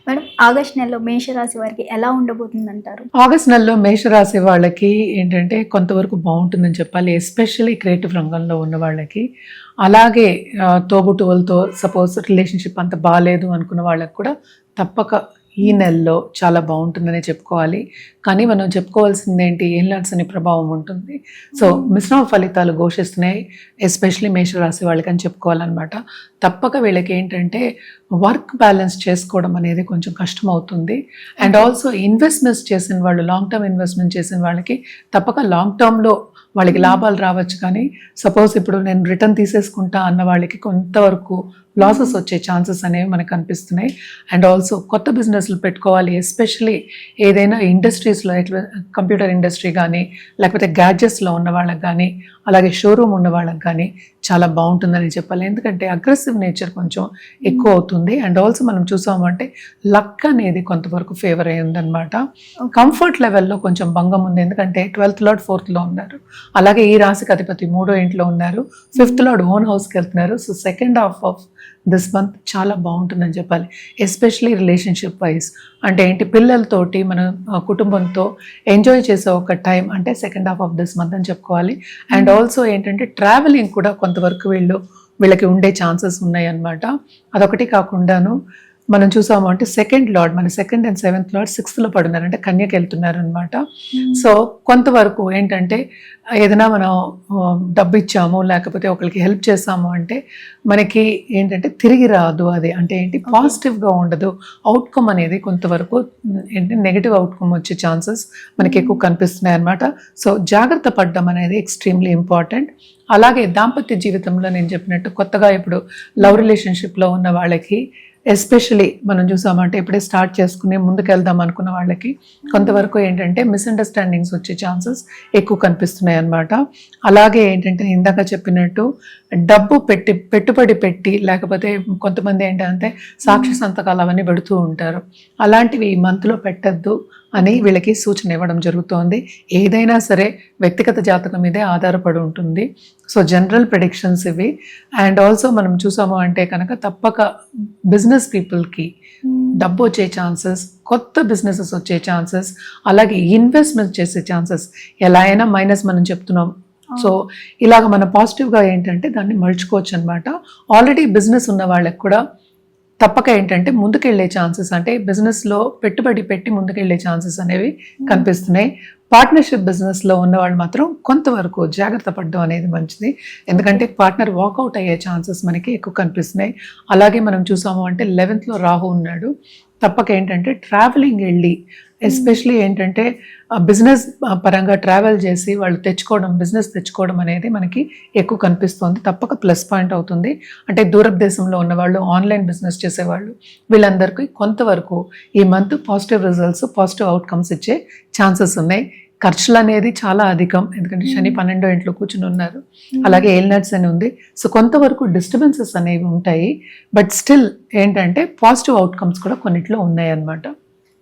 Madam, August నెలలో మేషరాశి వారికి ఎలా ఉండబోతుందంటారు? ఆగస్ట్ నెలలో మేషరాశి వాళ్ళకి ఏంటంటే కొంతవరకు బాగుంటుందని చెప్పాలి. ఎస్పెషల్లీ క్రియేటివ్ రంగంలో ఉన్న వాళ్ళకి. అలాగే తోబుట్టువులతో సపోజ్ రిలేషన్షిప్ అంత బాగాలేదు అనుకున్న వాళ్ళకి కూడా తప్పక ఈ నెలలో చాలా బాగుంటుందనే చెప్పుకోవాలి. కానీ మనం చెప్పుకోవాల్సింది ఏంటి, ఏలినాడ్స్ అనే ప్రభావం ఉంటుంది. సో మిశ్రమ ఫలితాలు ఘోషిస్తున్నాయి, ఎస్పెషలీ మేషరాశి వాళ్ళకి అని చెప్పుకోవాలన్నమాట. తప్పక వీళ్ళకి ఏంటంటే వర్క్ బ్యాలెన్స్ చేసుకోవడం అనేది కొంచెం కష్టం అవుతుంది. అండ్ ఆల్సో ఇన్వెస్ట్మెంట్స్ చేసిన వాళ్ళు, లాంగ్ టర్మ్ ఇన్వెస్ట్మెంట్ చేసిన వాళ్ళకి తప్పక లాంగ్ టర్మ్లో వాళ్ళకి లాభాలు రావచ్చు. కానీ సపోజ్ ఇప్పుడు నేను రిటర్న్ తీసేసుకుంటా అన్న వాళ్ళకి కొంతవరకు లాసెస్ వచ్చే ఛాన్సెస్ అనేవి మనకు కనిపిస్తున్నాయి. అండ్ ఆల్సో కొత్త బిజినెస్లు పెట్టుకోవాలి, ఎస్పెషలీ ఏదైనా ఇండస్ట్రీస్లో, కంప్యూటర్ ఇండస్ట్రీ కానీ లేకపోతే గ్యాడ్జెట్స్లో ఉన్న వాళ్ళకి కానీ అలాగే షోరూమ్ ఉన్న వాళ్ళకి కానీ చాలా బాగుంటుందని చెప్పాలి. ఎందుకంటే అగ్రెసివ్ నేచర్ కొంచెం ఎక్కువ అవుతుంది. అండ్ ఆల్సో మనం చూసామంటే లక్ అనేది కొంతవరకు ఫేవర్ అయ్యిందనమాట. కంఫర్ట్ లెవెల్లో కొంచెం భంగం ఉంది, ఎందుకంటే 12th లార్డ్ 4th లో ఉన్నారు. అలాగే ఈ రాశికి అధిపతి 3వ ఇంట్లో ఉన్నారు, 5th లార్డ్ ఓన్ హౌస్కి వెళ్తున్నారు. So second half of this month చాలా బాగుంటుందని చెప్పాలి. ఎస్పెషలీ రిలేషన్షిప్ వైజ్ అంటే ఏంటి, పిల్లలతోటి మన కుటుంబంతో ఎంజాయ్ చేసే ఒక టైం అంటే second half of this month అని చెప్పుకోవాలి. అండ్ ఆల్సో ఏంటంటే ట్రావెలింగ్ కూడా కొంతవరకు వీళ్ళకి ఉండే ఛాన్సెస్ ఉన్నాయి అన్నమాట. అదొకటి కాకుండాను మనం చూసాము అంటే సెకండ్ లార్డ్, మన 2nd and 7th lord 6th లో పడున్నారు, అంటే కన్యకి వెళ్తున్నారు అనమాట. సో కొంతవరకు ఏంటంటే ఏదైనా మనం డబ్బు ఇచ్చాము లేకపోతే ఒకరికి హెల్ప్ చేసాము అంటే మనకి ఏంటంటే తిరిగి రాదు. అది అంటే ఏంటి, పాజిటివ్గా ఉండదు. అవుట్కమ్ అనేది కొంతవరకు ఏంటి నెగిటివ్ అవుట్కమ్ వచ్చే ఛాన్సెస్ మనకి ఎక్కువ కనిపిస్తున్నాయి అనమాట. సో జాగ్రత్త పడడం అనేది ఎక్స్ట్రీమ్లీ ఇంపార్టెంట్. అలాగే దాంపత్య జీవితంలో నేను చెప్పినట్టు కొత్తగా ఇప్పుడు లవ్ రిలేషన్షిప్లో ఉన్న వాళ్ళకి ఎస్పెషలీ మనం చూసామంటే ఇప్పుడే స్టార్ట్ చేసుకుని ముందుకు వెళ్దాం అనుకున్న వాళ్ళకి కొంతవరకు ఏంటంటే మిస్అండర్స్టాండింగ్స్ వచ్చే ఛాన్సెస్ ఎక్కువ కనిపిస్తున్నాయి అన్నమాట. అలాగే ఏంటంటే ఇందాక చెప్పినట్టు డబ్బు పెట్టుబడి పెట్టి లేకపోతే కొంతమంది ఏంటంటే సాక్షి సంతకాలు అవన్నీ పెడుతూ ఉంటారు. అలాంటివి ఈ మంత్లో పెట్టద్దు అని వీళ్ళకి సూచన ఇవ్వడం జరుగుతోంది. ఏదైనా సరే వ్యక్తిగత జాతకం మీదే ఆధారపడి ఉంటుంది. సో జనరల్ ప్రెడిక్షన్స్ ఇవి. అండ్ ఆల్సో మనం చూసాము అంటే కనుక తప్పక బిజినెస్ పీపుల్కి డబ్బు వచ్చే ఛాన్సెస్, కొత్త బిజినెసెస్ వచ్చే ఛాన్సెస్, అలాగే ఇన్వెస్ట్మెంట్ చేసే ఛాన్సెస్ ఎలా అయినా మైనస్ మనం చెప్తున్నాం. సో ఇలాగ మనం పాజిటివ్గా ఏంటంటే దాన్ని మలుచుకోవచ్చు అనమాట. ఆల్రెడీ బిజినెస్ ఉన్న వాళ్ళకి కూడా తప్పక ఏంటంటే ముందుకెళ్లే ఛాన్సెస్, అంటే బిజినెస్లో పెట్టుబడి పెట్టి ముందుకెళ్లే ఛాన్సెస్ అనేవి కనిపిస్తున్నాయి. పార్ట్నర్షిప్ బిజినెస్లో ఉన్న వాళ్ళు మాత్రం కొంతవరకు జాగ్రత్త పడడం అనేది మంచిది, ఎందుకంటే పార్ట్నర్ వాకౌట్ అయ్యే ఛాన్సెస్ మనకి ఎక్కువ కనిపిస్తున్నాయి. అలాగే మనం చూసాము అంటే 11th లో రాహు ఉన్నాడు. తప్పక ఏంటంటే ట్రావెలింగ్ వెళ్ళి ఎస్పెషలీ ఏంటంటే బిజినెస్ పరంగా ట్రావెల్ చేసి వాళ్ళు బిజినెస్ తెచ్చుకోవడం అనేది మనకి ఎక్కువ కనిపిస్తుంది. తప్పక ప్లస్ పాయింట్ అవుతుంది. అంటే దూరదేశంలో ఉన్నవాళ్ళు, ఆన్లైన్ బిజినెస్ చేసేవాళ్ళు, వీళ్ళందరికీ కొంతవరకు ఈ month positive results, positive outcomes ఇచ్చే ఛాన్సెస్ ఉన్నాయి. ఖర్చులు అనేది చాలా అధికం, ఎందుకంటే శని 12వ ఇంట్లో కూర్చుని ఉన్నారు. అలాగే ఏలినాడ్స్ అని ఉంది. సో కొంతవరకు డిస్టర్బెన్సెస్ అనేవి ఉంటాయి. బట్ స్టిల్ ఏంటంటే పాజిటివ్ అవుట్కమ్స్ కూడా కొన్నిట్లో ఉన్నాయి అన్నమాట.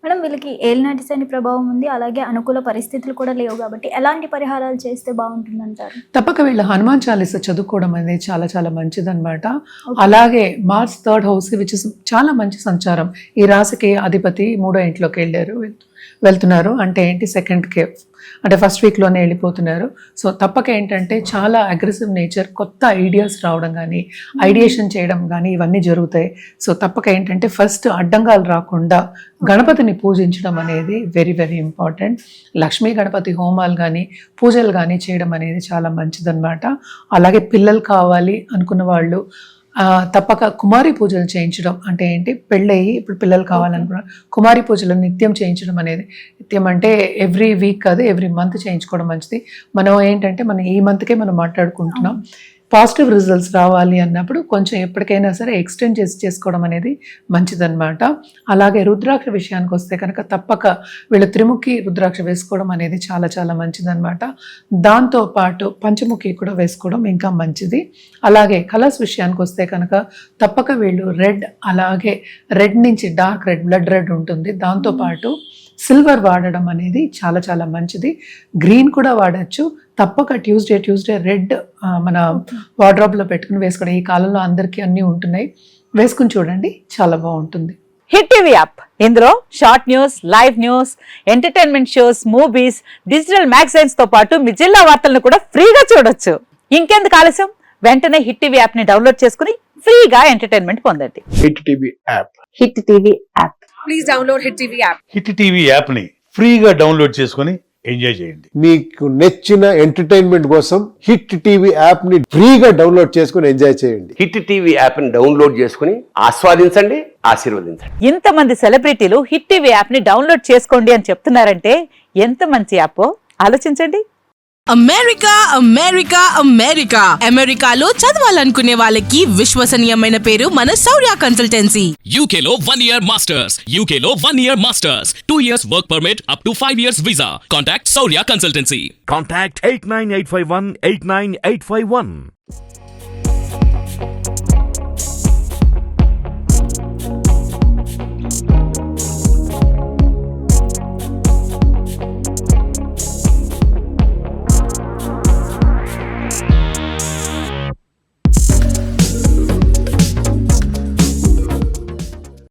మేడం, వీళ్ళకి ఏలినాటి శని ప్రభావం ఉంది, అలాగే అనుకూల పరిస్థితులు కూడా లేవు కాబట్టి ఎలాంటి పరిహారాలు చేస్తే బాగుంటుందంటారు? తప్పక వీళ్ళ హనుమాన్ చాలీసా చదువుకోవడం అనేది చాలా చాలా మంచిదన్నమాట. అలాగే March 3rd house which is చాలా మంచి సంచారం. ఈ రాశికి అధిపతి 3వ ఇంట్లోకి వెళ్తున్నారు. అంటే ఏంటి, సెకండ్కి అంటే ఫస్ట్ వీక్లోనే వెళ్ళిపోతున్నారు. సో తప్పక ఏంటంటే చాలా అగ్రెసివ్ నేచర్, కొత్త ఐడియాస్ రావడం కానీ ఐడియేషన్ చేయడం కానీ ఇవన్నీ జరుగుతాయి. సో తప్పక ఏంటంటే ఫస్ట్ అడ్డంగాలు రాకుండా గణపతిని పూజించడం అనేది very very important. Lakshmi Ganapati హోమాలు కానీ పూజలు కానీ చేయడం అనేది చాలా మంచిదన్నమాట. అలాగే పిల్లలు కావాలి అనుకున్న వాళ్ళు తప్పక కుమారి పూజలు చేయించడం, అంటే ఏంటి, పెళ్ళయి ఇప్పుడు పిల్లలు కావాలనుకున్న కుమారి పూజలు నిత్యం చేయించడం అనేది, నిత్యం అంటే ఎవ్రీ వీక్ కాదు, ఎవ్రీ మంత్ చేయించుకోవడం మంచిది. మనం ఏంటంటే ఈ మంత్కే మనం మాట్లాడుకుంటున్నాం. పాజిటివ్ రిజల్ట్స్ రావాలి అన్నప్పుడు కొంచెం ఎప్పటికైనా సరే ఎక్స్టెండ్ చేసుకోవడం అనేది మంచిదన్నమాట. అలాగే రుద్రాక్ష విషయానికి వస్తే కనుక తప్పక వీళ్ళు త్రిముఖి రుద్రాక్ష వేసుకోవడం అనేది చాలా చాలా మంచిదన్నమాట. దాంతోపాటు పంచముఖి కూడా వేసుకోవడం ఇంకా మంచిది. అలాగే కలర్స్ విషయానికి వస్తే కనుక తప్పక వీళ్ళు రెడ్, అలాగే రెడ్ నుంచి డార్క్ రెడ్, బ్లడ్ రెడ్ ఉంటుంది, దాంతోపాటు సిల్వర్ వాడడం అనేది చాలా చాలా మంచిది. గ్రీన్ కూడా వాడచ్చు. తప్పక ట్యూస్డే రెడ్ మన వార్డ్రోబ్లో పెట్టుకుని వేసుకోవడం. ఈ కాలంలో అందరికీ అన్నీ ఉంటున్నాయి, వేసుకుని చూడండి, చాలా బాగుంటుంది. హిట్ టీవీ యాప్ ఇందులో short news, live news, entertainment shows, movies, digital magazines తో పాటు మీ జిల్లా వార్తలను కూడా ఫ్రీగా చూడొచ్చు. ఇంకెందుకు ఆలస్యం, వెంటనే హిట్ టీవీ యాప్ ని డౌన్లోడ్ చేసుకుని ఫ్రీగా ఎంటర్టైన్మెంట్ పొందండి. Hit TV app. Hit TV app. Please download Hit TV app. Hit TV యాప్ని ఫ్రీగా డౌన్లోడ్ చేసుకొని ఎంజాయ్ చేయండి. మీకు నచ్చిన ఎంటర్టైన్మెంట్ కోసం హిట్ టీవీ యాప్ ని ఫ్రీగా డౌన్లోడ్ చేసుకుని ఎంజాయ్ చేయండి. హిట్ టీవీ యాప్ని డౌన్లోడ్ చేసుకుని ఆస్వాదించండి, ఆశీర్వదించండి. ఇంతమంది సెలబ్రిటీలు హిట్ టీవీ యాప్ ని డౌన్లోడ్ చేసుకోండి అని చెప్తున్నారంటే ఎంత మంచి యాప్ ఆలోచించండి. అమెరికా అమెరికా అమెరికా అమెరికాలో చదవాలనుకునే వాళ్ళకి విశ్వసనీయమైన పేరు మన శౌర్య కన్సల్టెన్సీ. UK లో 1 year masters. UK లో 1 year masters. 2 years work permit up to 5 years visa. Contact Saurya Consultancy. Contact 89851 89851.